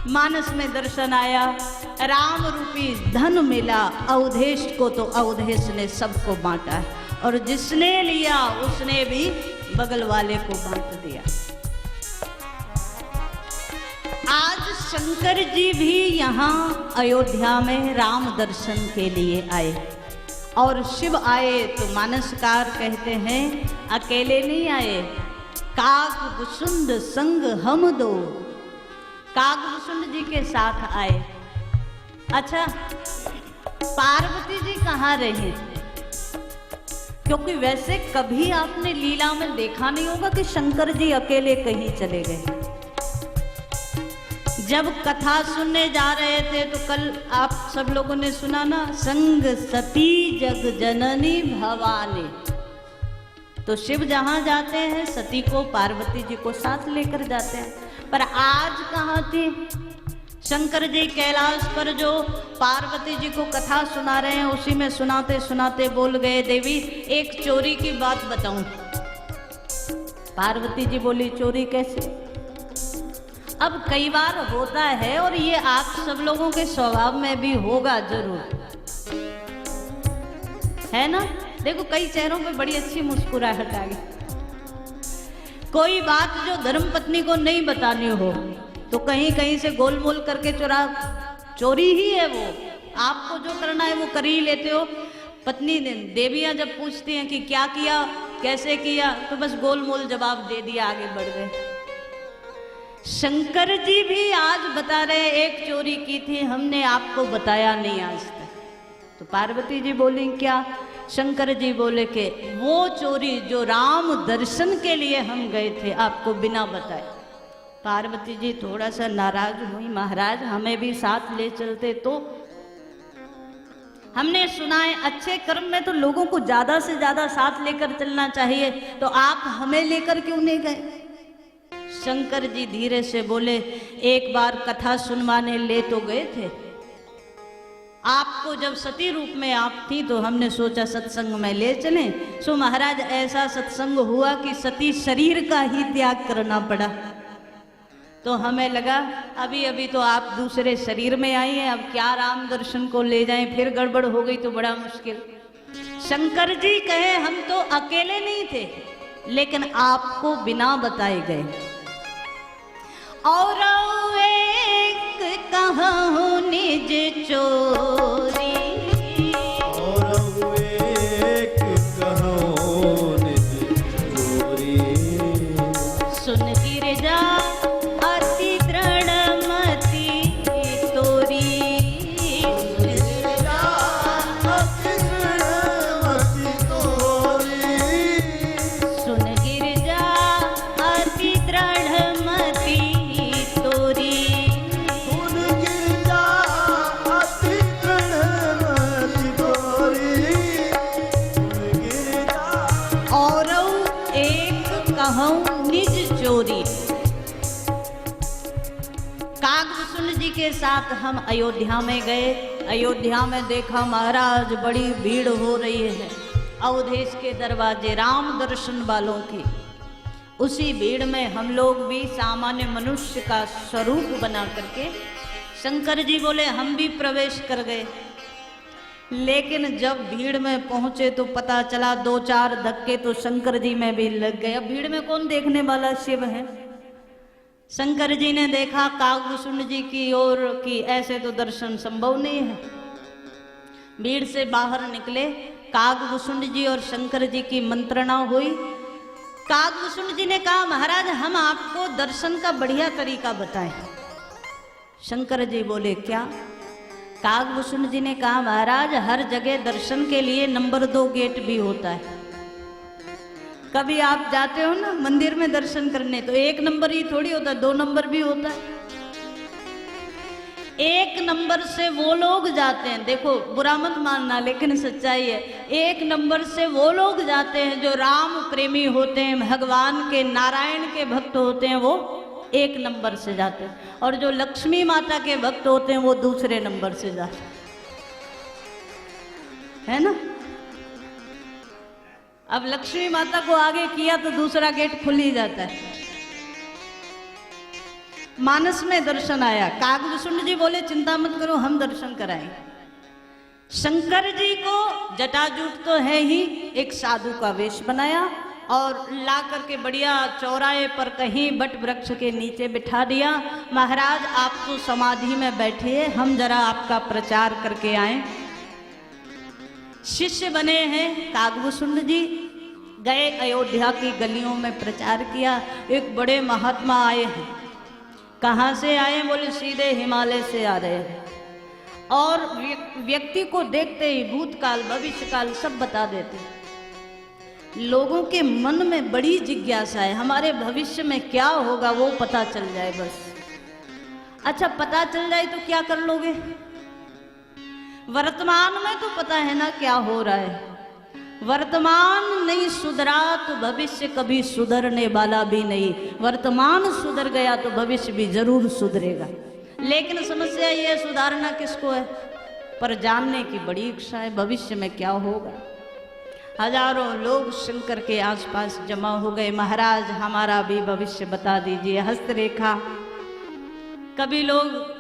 मानस में दर्शन आया, राम रूपी धन मिला अवधेश को, तो अवधेश ने सबको बांटा, और जिसने लिया उसने भी बगल वाले को बांट दिया। आज शंकर जी भी यहाँ अयोध्या में राम दर्शन के लिए आए, और शिव आए तो मानसकार कहते हैं अकेले नहीं आए, कागभुसुंड संग हम दो, कागभुसुंड जी के साथ आए। अच्छा, पार्वती जी कहाँ रहे? क्योंकि वैसे कभी आपने लीला में देखा नहीं होगा कि शंकर जी अकेले कहीं चले गए। जब कथा सुनने जा रहे थे तो कल आप सब लोगों ने सुना ना, संग सती जग जननी भवानी, तो शिव जहां जाते हैं सती को, पार्वती जी को साथ लेकर जाते हैं। पर आज कहाँ थी शंकर जी? कैलाश पर जो पार्वती जी को कथा सुना रहे हैं उसी में सुनाते सुनाते बोल गए, देवी एक चोरी की बात बताऊं। पार्वती जी बोली, चोरी कैसे? अब कई बार होता है, और ये आप सब लोगों के स्वभाव में भी होगा जरूर, है ना? देखो कई चेहरों पे बड़ी अच्छी मुस्कुराहट आ गई। कोई बात जो धर्म पत्नी को नहीं बतानी हो तो कहीं कहीं से गोल मोल करके चोरी ही है वो। आपको जो करना है वो कर ही लेते हो। पत्नी ने देवियां जब पूछती हैं कि क्या किया, कैसे किया, तो बस गोल मोल जवाब दे दिया, आगे बढ़ गए। शंकर जी भी आज बता रहे, एक चोरी की थी, हमने आपको बताया नहीं आज तक। तो पार्वती जी बोली, क्या? शंकर जी बोले कि वो चोरी जो राम दर्शन के लिए हम गए थे आपको बिना बताए। पार्वती जी थोड़ा सा नाराज हुई, महाराज हमें भी साथ ले चलते तो। हमने सुना है अच्छे कर्म में तो लोगों को ज्यादा से ज्यादा साथ लेकर चलना चाहिए, तो आप हमें लेकर क्यों नहीं गए? शंकर जी धीरे से बोले, एक बार कथा सुनवाने ले तो गए थे आपको, जब सती रूप में आप थी तो हमने सोचा सत्संग में ले चलें। सो महाराज ऐसा सत्संग हुआ कि सती शरीर का ही त्याग करना पड़ा। तो हमें लगा अभी अभी तो आप दूसरे शरीर में आई हैं, अब क्या राम दर्शन को ले जाएं, फिर गड़बड़ हो गई तो बड़ा मुश्किल। शंकर जी कहे, हम तो अकेले नहीं थे लेकिन आपको बिना बताए गए। और एक कहूँ निज चोरी, और एक कहूँ निज चोरी, सुन गिरजा अति दृढ़मति तोरी, गिरजा अति दृढ़मति तोरी, सुन गिरजा अति दृढ़मति तोरी, सुन गिरजा अति दृढ़मति तोरी, सुन गिरजा। और एक कहूँ निज चोरी। कागभुसुंड जी के साथ हम अयोध्या में गए। अयोध्या में देखा महाराज बड़ी भीड़ हो रही है अवधेश के दरवाजे राम दर्शन वालों की। उसी भीड़ में हम लोग भी सामान्य मनुष्य का स्वरूप बना करके, शंकर जी बोले हम भी प्रवेश कर गए। लेकिन जब भीड़ में पहुंचे तो पता चला 2-4 धक्के तो शंकर जी में भी लग गए। अब भीड़ में कौन देखने वाला, शिव है। शंकर जी ने देखा कागभुसुंड जी की ओर कि ऐसे तो दर्शन संभव नहीं है। भीड़ से बाहर निकले, कागभुसुंड जी और शंकर जी की मंत्रणा हुई। कागभुसुंड जी ने कहा, महाराज हम आपको दर्शन का बढ़िया तरीका बताएं। शंकर जी बोले, क्या? कागभुसुंड जी ने कहा, महाराज हर जगह दर्शन के लिए नंबर 2 गेट भी होता है। कभी आप जाते हो ना मंदिर में दर्शन करने, तो 1 नंबर ही थोड़ी होता है, 2 नंबर भी होता है। 1 नंबर से वो लोग जाते हैं, देखो बुरा मत मानना लेकिन सच्चाई है, 1 नंबर से वो लोग जाते हैं जो राम प्रेमी होते हैं, भगवान के नारायण के भक्त होते हैं, वो 1 नंबर से जाते हैं। और जो लक्ष्मी माता के भक्त होते हैं वो दूसरे नंबर से जाते हैं, है ना। अब लक्ष्मी माता को आगे किया तो दूसरा गेट खुल ही जाता है। मानस में दर्शन आया। काकभूषुंड जी बोले चिंता मत करो, हम दर्शन कराएं। शंकर जी को जटाजूट तो है ही, एक साधु का वेश बनाया और ला करके बढ़िया चौराहे पर कहीं बट वृक्ष के नीचे बिठा दिया। महाराज आप तो समाधि में बैठिए, हम जरा आपका प्रचार करके आए। शिष्य बने हैं काकभूषुंड जी, गए अयोध्या की गलियों में प्रचार किया। एक बड़े महात्मा आए हैं। कहाँ से आए? बोले सीधे हिमालय से आ रहे हैं और व्यक्ति को देखते ही भूतकाल भविष्यकाल सब बता देते। लोगों के मन में बड़ी जिज्ञासा है, हमारे भविष्य में क्या होगा वो पता चल जाए बस। अच्छा पता चल जाए तो क्या कर लोगे? वर्तमान में तो पता है ना क्या हो रहा है। वर्तमान नहीं सुधरा तो भविष्य कभी सुधरने वाला भी नहीं। वर्तमान सुधर गया तो भविष्य भी जरूर सुधरेगा। लेकिन समस्या ये सुधारना किसको है? पर जानने की बड़ी इच्छा है भविष्य में क्या होगा। हजारों लोग शंकर के आसपास जमा हो गए। महाराज हमारा भी भविष्य बता दीजिए। हस्तरेखा। कभी लोग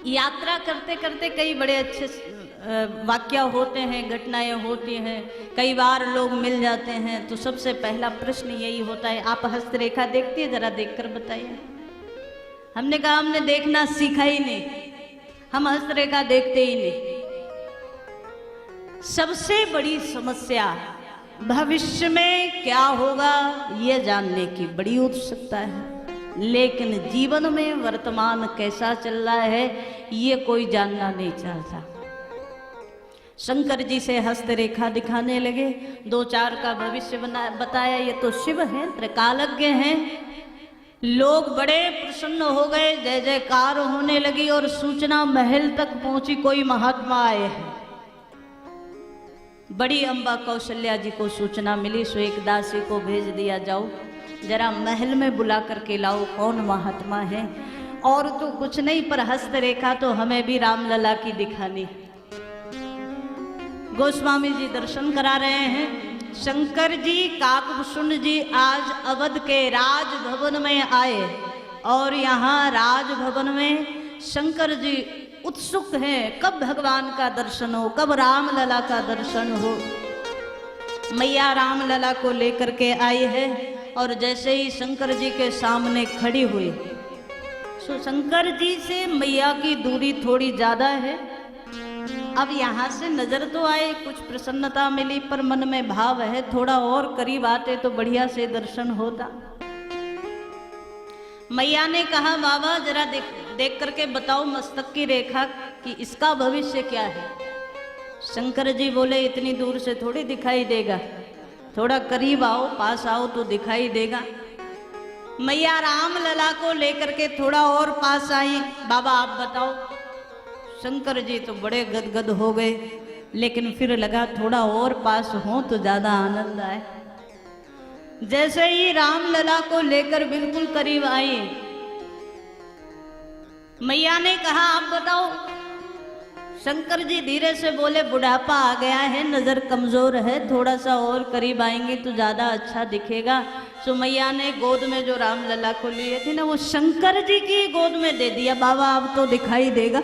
यात्रा करते करते कई बड़े अच्छे वाक्य होते हैं, घटनाएं होती हैं, कई बार लोग मिल जाते हैं। तो सबसे पहला प्रश्न यही होता है, आप हस्तरेखा देखती है? जरा देखकर बताइए। हमने कहा हमने देखना सीखा ही नहीं, हम हस्तरेखा देखते ही नहीं। सबसे बड़ी समस्या भविष्य में क्या होगा ये जानने की बड़ी उत्सुकता है, लेकिन जीवन में वर्तमान कैसा चल रहा है ये कोई जानना नहीं चाहता। शंकर जी से हस्तरेखा दिखाने लगे, 2-4 का भविष्य बताया। ये तो शिव हैं, त्रिकालज्ञ हैं। लोग बड़े प्रसन्न हो गए, जय जयकार होने लगी और सूचना महल तक पहुंची, कोई महात्मा आए हैं। बड़ी अम्बा कौशल्या जी को सूचना मिली, सो एक दासी को भेज दिया, जाओ जरा महल में बुला करके लाओ कौन महात्मा है। और तो कुछ नहीं पर हस्तरेखा तो हमें भी रामलला की दिखानी। गोस्वामी जी दर्शन करा रहे हैं। शंकर जी काकभूषुंड जी आज अवध के राजभवन में आए और यहाँ राजभवन में शंकर जी उत्सुक हैं कब भगवान का दर्शन हो, कब रामलला का दर्शन हो। मैया रामलला को लेकर के आई है और जैसे ही शंकर जी के सामने खड़ी हुई, सो शंकर जी से मैया की दूरी थोड़ी ज्यादा है। अब यहाँ से नजर तो आए, कुछ प्रसन्नता मिली, पर मन में भाव है थोड़ा और करीब आते तो बढ़िया से दर्शन होता। मैया ने कहा बाबा जरा देख करके बताओ मस्तक की रेखा कि इसका भविष्य क्या है। शंकर जी बोले इतनी दूर से थोड़ी दिखाई देगा, थोड़ा करीब आओ, पास आओ तो दिखाई देगा। मैया रामलला को लेकर के थोड़ा और पास आई, बाबा आप बताओ। शंकर जी तो बड़े गदगद हो गए, लेकिन फिर लगा थोड़ा और पास हो तो ज्यादा आनंद आए। जैसे ही रामलला को लेकर बिल्कुल करीब आई, मैया ने कहा आप बताओ। शंकर जी धीरे से बोले बुढ़ापा आ गया है, नजर कमजोर है, थोड़ा सा और करीब आएंगे तो ज्यादा अच्छा दिखेगा। सो मैया ने गोद में जो रामलला को लिए थे ना, वो शंकर जी की गोद में दे दिया। बाबा अब तो दिखाई देगा,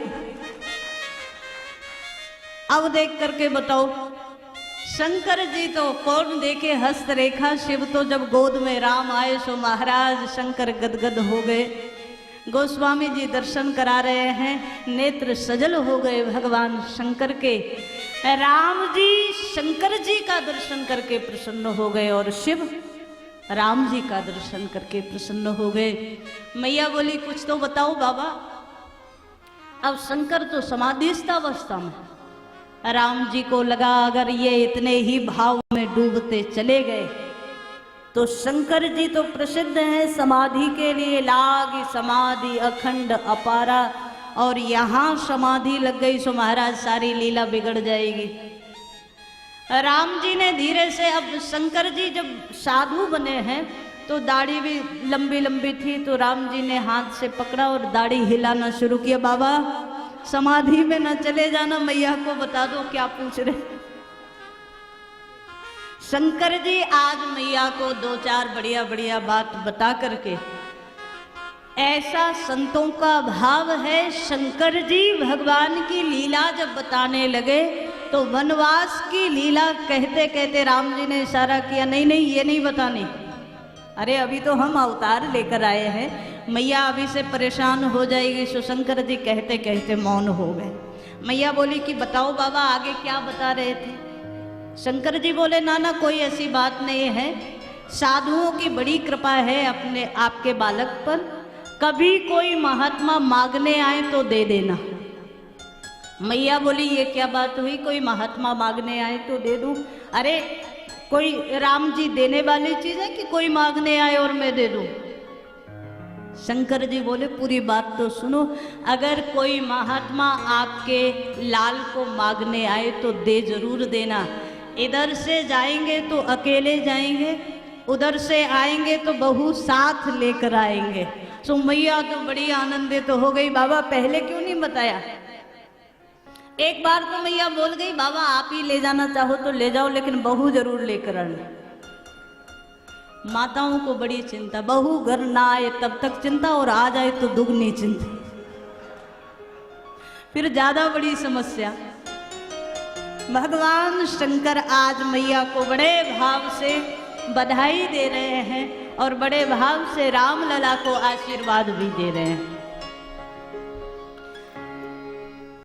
अब देख करके बताओ। शंकर जी तो कौन देखे हस्तरेखा, शिव तो जब गोद में राम आए सो महाराज शंकर गदगद हो गए। गोस्वामी जी दर्शन करा रहे हैं, नेत्र सजल हो गए भगवान शंकर के। राम जी शंकर जी का दर्शन करके प्रसन्न हो गए और शिव राम जी का दर्शन करके प्रसन्न हो गए। मैया बोली कुछ तो बताओ बाबा। अब शंकर तो समाधिस्थ अवस्था में, राम जी को लगा अगर ये इतने ही भाव में डूबते चले गए तो शंकर जी तो प्रसिद्ध हैं समाधि के लिए, लागी समाधि अखंड अपारा, और यहाँ समाधि लग गई सो महाराज सारी लीला बिगड़ जाएगी। राम जी ने धीरे से, अब शंकर जी जब साधु बने हैं तो दाढ़ी भी लंबी लंबी थी, तो राम जी ने हाथ से पकड़ा और दाढ़ी हिलाना शुरू किया। बाबा समाधि में न चले जाना, मैया को बता दो क्या पूछ रहे। शंकर जी आज मैया को 2-4 बढ़िया बढ़िया बात बता करके ऐसा संतों का भाव है। शंकर जी भगवान की लीला जब बताने लगे तो वनवास की लीला कहते कहते राम जी ने इशारा किया, नहीं नहीं ये नहीं बतानी, अरे अभी तो हम अवतार लेकर आए हैं, मैया अभी से परेशान हो जाएगी। सो शंकर जी कहते कहते मौन हो गए। मैया बोली कि बताओ बाबा आगे क्या बता रहे थे। शंकर जी बोले ना ना कोई ऐसी बात नहीं है, साधुओं की बड़ी कृपा है अपने आपके बालक पर, कभी कोई महात्मा मांगने आए तो दे देना। मैया बोली ये क्या बात हुई, कोई महात्मा मांगने आए तो दे दूं? अरे कोई राम जी देने वाली चीज है कि कोई मांगने आए और मैं दे दूं? शंकर जी बोले पूरी बात तो सुनो, अगर कोई महात्मा आपके लाल को मांगने आए तो दे जरूर देना। इधर से जाएंगे तो अकेले जाएंगे, उधर से आएंगे तो बहू साथ लेकर आएंगे। तो मैया तो बड़ी आनंदित हो गई, बाबा पहले क्यों नहीं बताया? एक बार तो मैया बोल गई बाबा आप ही ले जाना चाहो तो ले जाओ, लेकिन बहू जरूर लेकर आना। माताओं को बड़ी चिंता, बहू घर ना आए तब तक चिंता, और आ जाए तो दुगनी चिंता, फिर ज्यादा बड़ी समस्या। भगवान शंकर आज मैया को बड़े भाव से बधाई दे रहे हैं और बड़े भाव से राम लला को आशीर्वाद भी दे रहे हैं।